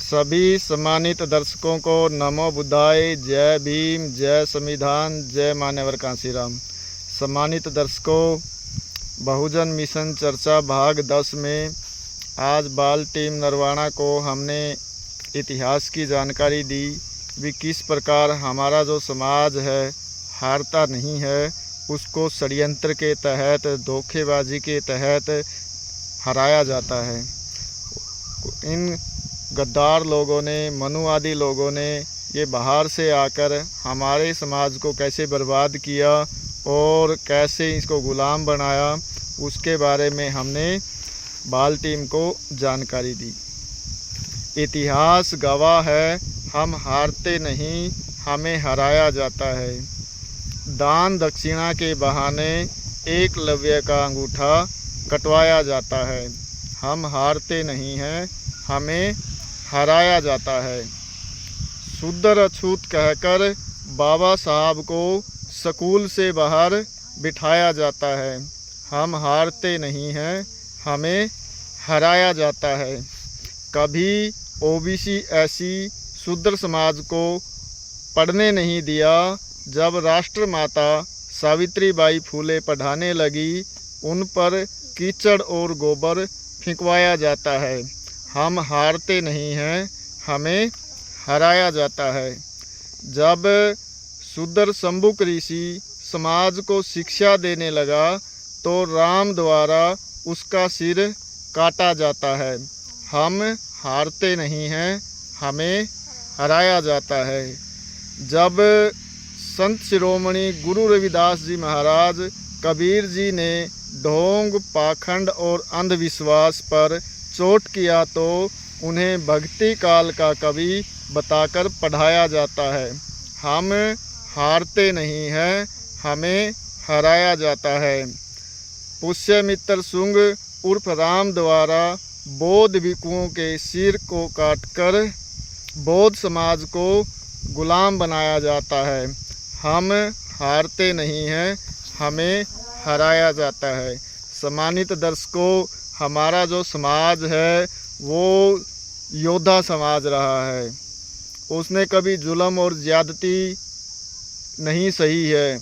सभी सम्मानित दर्शकों को नमो बुद्धाय, जय भीम, जय संविधान, जय मान्यवर कांशीराम। सम्मानित दर्शकों, बहुजन मिशन चर्चा भाग 10 में आज बाल टीम नरवाना को हमने इतिहास की जानकारी दी भी किस प्रकार हमारा जो समाज है हारता नहीं है, उसको षड्यंत्र के तहत, धोखेबाजी के तहत हराया जाता है। इन गद्दार लोगों ने, मनुवादी लोगों ने ये बाहर से आकर हमारे समाज को कैसे बर्बाद किया और कैसे इसको गुलाम बनाया, उसके बारे में हमने बाल टीम को जानकारी दी। इतिहास गवाह है, हम हारते नहीं, हमें हराया जाता है। दान दक्षिणा के बहाने एकलव्य का अंगूठा कटवाया जाता है। हम हारते नहीं हैं, हमें हराया जाता है। शुद्ध अछूत कहकर बाबा साहब को स्कूल से बाहर बिठाया जाता है। हम हारते नहीं हैं, हमें हराया जाता है। कभी ओबीसी एससी शूद्र समाज को पढ़ने नहीं दिया। जब राष्ट्रमाता सावित्रीबाई फूले पढ़ाने लगी, उन पर कीचड़ और गोबर फेंकवाया जाता है। हम हारते नहीं हैं, हमें हराया जाता है। जब शूद्र शंभुक ऋषि समाज को शिक्षा देने लगा तो राम द्वारा उसका सिर काटा जाता है। हम हारते नहीं हैं, हमें हराया जाता है। जब संत शिरोमणि गुरु रविदास जी महाराज कबीर जी ने ढोंग, पाखंड और अंधविश्वास पर चोट किया तो उन्हें भक्ति काल का कवि बताकर पढ़ाया जाता है। हम हारते नहीं हैं, हमें हराया जाता है। पुष्यमित्र शुंग उर्फ राम द्वारा बौद्ध भिक्षुओं के सिर को काटकर बौद्ध समाज को गुलाम बनाया जाता है। हम हारते नहीं हैं, हमें हराया जाता है। सम्मानित दर्शकों, हमारा जो समाज है वो योद्धा समाज रहा है। उसने कभी जुल्म और ज़्यादती नहीं सही है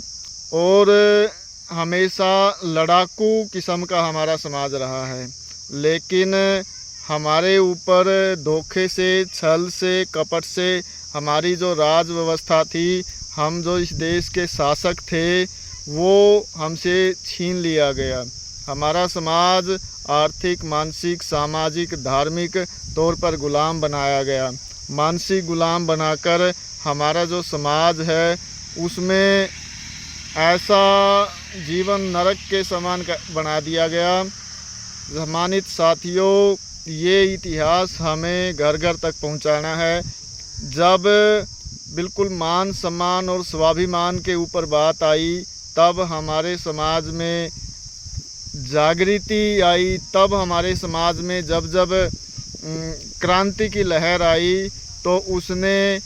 और हमेशा लड़ाकू किस्म का हमारा समाज रहा है। लेकिन हमारे ऊपर धोखे से, छल से, कपट से हमारी जो राज व्यवस्था थी, हम जो इस देश के शासक थे, वो हमसे छीन लिया गया। हमारा समाज आर्थिक, मानसिक, सामाजिक, धार्मिक तौर पर गुलाम बनाया गया। मानसिक गुलाम बनाकर हमारा जो समाज है उसमें ऐसा जीवन नरक के समान बना दिया गया। सम्मानित साथियों, ये इतिहास हमें घर घर तक पहुंचाना है। जब बिल्कुल मान सम्मान और स्वाभिमान के ऊपर बात आई, तब हमारे समाज में जागृति आई। तब हमारे समाज में जब जब क्रांति की लहर आई तो उसने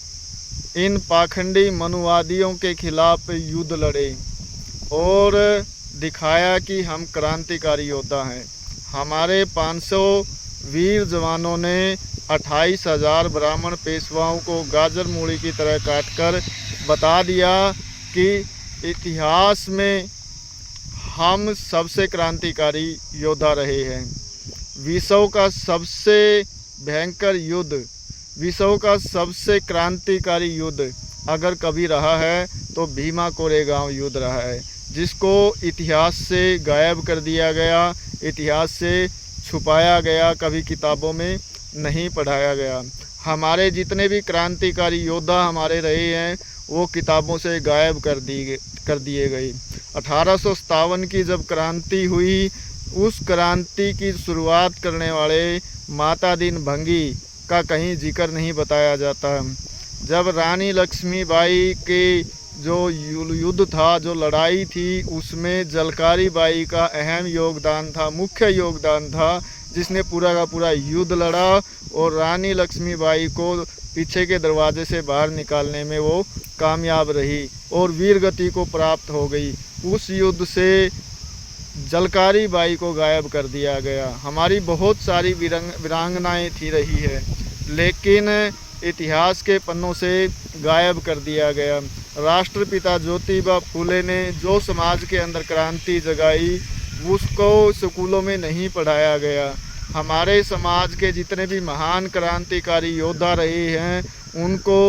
इन पाखंडी मनुवादियों के खिलाफ युद्ध लड़े और दिखाया कि हम क्रांतिकारी योद्धा हैं। हमारे 500 वीर जवानों ने 28,000 ब्राह्मण पेशवाओं को गाजर मूली की तरह काटकर बता दिया कि इतिहास में हम सबसे क्रांतिकारी योद्धा रहे हैं। विश्व का सबसे भयंकर युद्ध, विश्व का सबसे क्रांतिकारी युद्ध अगर कभी रहा है तो भीमा कोरेगांव युद्ध रहा है, जिसको इतिहास से गायब कर दिया गया, इतिहास से छुपाया गया, कभी किताबों में नहीं पढ़ाया गया। हमारे जितने भी क्रांतिकारी योद्धा हमारे रहे हैं वो किताबों से गायब कर दिए गए। 1857 की जब क्रांति हुई, उस क्रांति की शुरुआत करने वाले माता दीन भंगी का कहीं जिक्र नहीं बताया जाता। जब रानी लक्ष्मीबाई के जो युद्ध था, जो लड़ाई थी, उसमें जलकारी बाई का अहम योगदान था, मुख्य योगदान था, जिसने पूरा का पूरा युद्ध लड़ा और रानी लक्ष्मीबाई को पीछे के दरवाजे से बाहर निकालने में वो कामयाब रही और वीर गति को प्राप्त हो गई। उस युद्ध से जलकारी बाई को गायब कर दिया गया। हमारी बहुत सारी वीरांगनाएं थी रही है, लेकिन इतिहास के पन्नों से गायब कर दिया गया। राष्ट्रपिता ज्योतिबा फूले ने जो समाज के अंदर क्रांति जगाई उसको स्कूलों में नहीं पढ़ाया गया। हमारे समाज के जितने भी महान क्रांतिकारी योद्धा रहे हैं उनको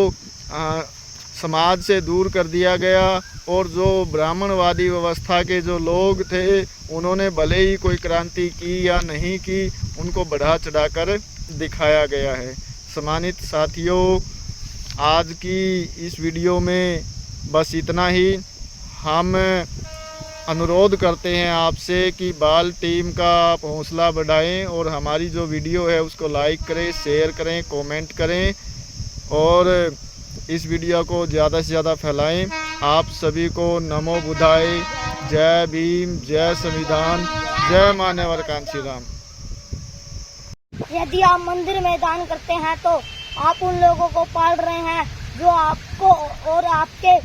समाज से दूर कर दिया गया, और जो ब्राह्मणवादी व्यवस्था के जो लोग थे उन्होंने भले ही कोई क्रांति की या नहीं की, उनको बढ़ा चढ़ाकर दिखाया गया है। सम्मानित साथियों, आज की इस वीडियो में बस इतना ही। हम अनुरोध करते हैं आपसे कि बाल टीम का आप हौसला बढ़ाएं और हमारी जो वीडियो है उसको लाइक करें, शेयर करें, कमेंट करें और इस वीडियो को ज़्यादा से ज़्यादा फैलाएं। आप सभी को नमो बुद्धाय, जय भीम, जय संविधान, जय मान्यवर कांशी राम। यदि आप मंदिर में दान करते हैं तो आप उन लोगों को पाल रहे हैं जो आपको और आपके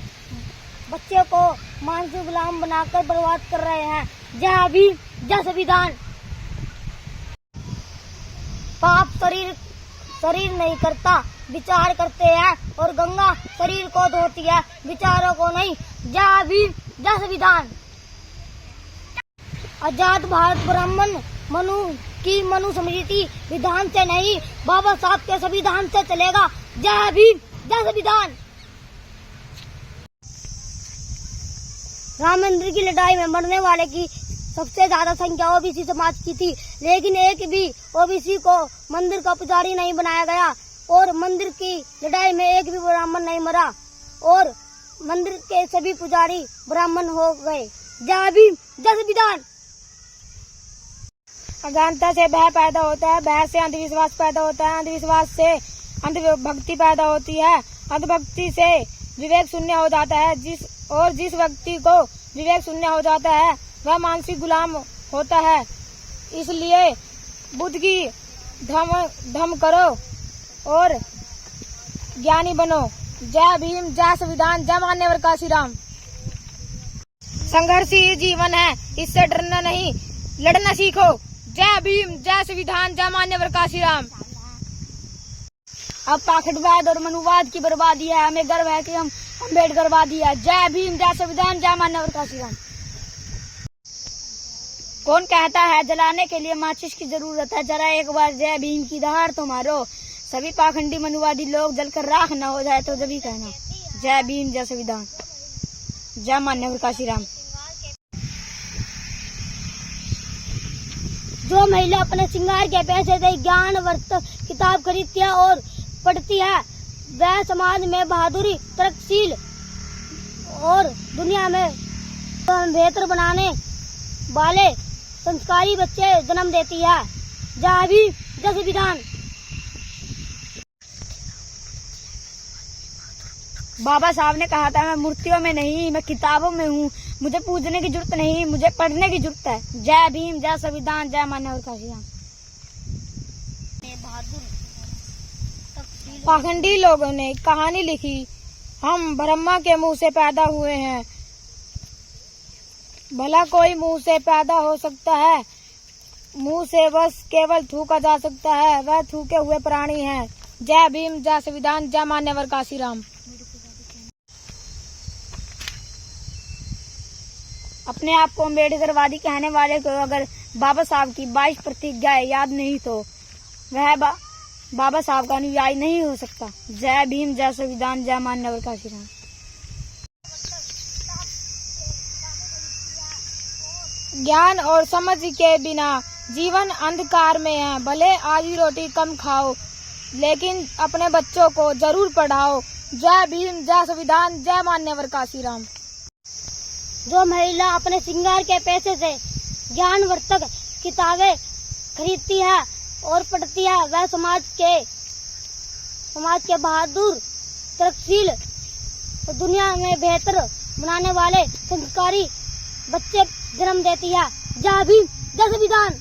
बच्चे को मानसिक गुलाम बनाकर बर्बाद कर रहे हैं। जय भीम, जय संविधान। पाप शरीर नहीं करता, विचार करते हैं, और गंगा शरीर को धोती है, विचारों को नहीं। जय भीम, जय संविधान। आजाद भारत ब्राह्मण मनु स्मृति विधान से नहीं, बाबा साहब के संविधान से चलेगा। जय भीम, जय संविधान। राम मंदिर की लड़ाई में मरने वाले की सबसे ज्यादा संख्या ओबीसी समाज की थी, लेकिन एक भी ओबीसी को मंदिर का पुजारी नहीं बनाया गया, और मंदिर की लड़ाई में एक भी ब्राह्मण नहीं मरा, और मंदिर के सभी पुजारी ब्राह्मण हो गए। जय भीम, जय संविधान। अज्ञानता से भय पैदा होता है, भय से अंधविश्वास पैदा होता है, अंधविश्वास से अंधभक्ति पैदा होती है, अंधभक्ति से विवेक शून्य हो जाता है। जिस व्यक्ति को विवेक शून्य हो जाता है वह मानसिक गुलाम होता है। इसलिए बुद्ध की धम करो और ज्ञानी बनो। जय भीम, जय संविधान, जय मान्यवर कांशी राम। संघर्ष ही जीवन है, इससे डरना नहीं, लड़ना सीखो। जय भीम, जय संविधान, जय मान्यवर कांशी राम। अब पाखंडवाद और मनुवाद की बर्बादी है, हमें गर्व है कि हम अम्बेडकरवादी है। जय भीम, जय संविधान, जय मान्यवर कांशी राम। कौन कहता है जलाने के लिए माचिस की जरूरत है, जरा एक बार जय भीम की दहाड़ तो मारो। सभी पाखंडी मनुवादी लोग जलकर राख न हो जाए तो जब ही कहना। जय भीम, जय संविधान, जय मान्यवर कांशी राम। जो महिला अपने श्रृंगार के पैसे से ज्ञानवर्धक किताब खरीदती है और पढ़ती है, वह समाज में बहादुरी, तरक्कीशील और दुनिया में बेहतर बनाने वाले संस्कारी बच्चे जन्म देती है। जय भीम, जय संविधान। बाबा साहब ने कहा था, मैं मूर्तियों में नहीं, मैं किताबों में हूँ। मुझे पूजने की जरूरत नहीं, मुझे पढ़ने की जरूरत है। जय भीम, जय संविधान, जय मान्यवर कांशी राम। पाखंडी लोगों ने कहानी लिखी, हम ब्रह्मा के मुंह से पैदा हुए हैं। भला कोई मुंह से पैदा हो सकता है? मुंह से बस केवल थूका जा सकता है, वह थूके हुए प्राणी हैं। जय भीम, जय संविधान, जय मान्यवर कांशी राम। अपने आप को अम्बेडकरवादी कहने वाले को अगर बाबा साहब की 22 प्रतिज्ञाएं याद नहीं तो वह बाबा साहब का अनुयायी नहीं हो सकता। जय भीम, जय संविधान, जय मान्यवर कांशी राम। ज्ञान और समझ के बिना जीवन अंधकार में है। भले आधी रोटी कम खाओ, लेकिन अपने बच्चों को जरूर पढ़ाओ। जय भीम, जय संविधान, जय मान्यवर कांशी राम। जो महिला अपने श्रृंगार के पैसे से ज्ञानवर्धक किताबें खरीदती है और पढ़ती है, वह समाज के बहादुर, तरक्कीशील और दुनिया में बेहतर बनाने वाले संस्कारी बच्चे जन्म देती है। जय भीम, जय संविधान।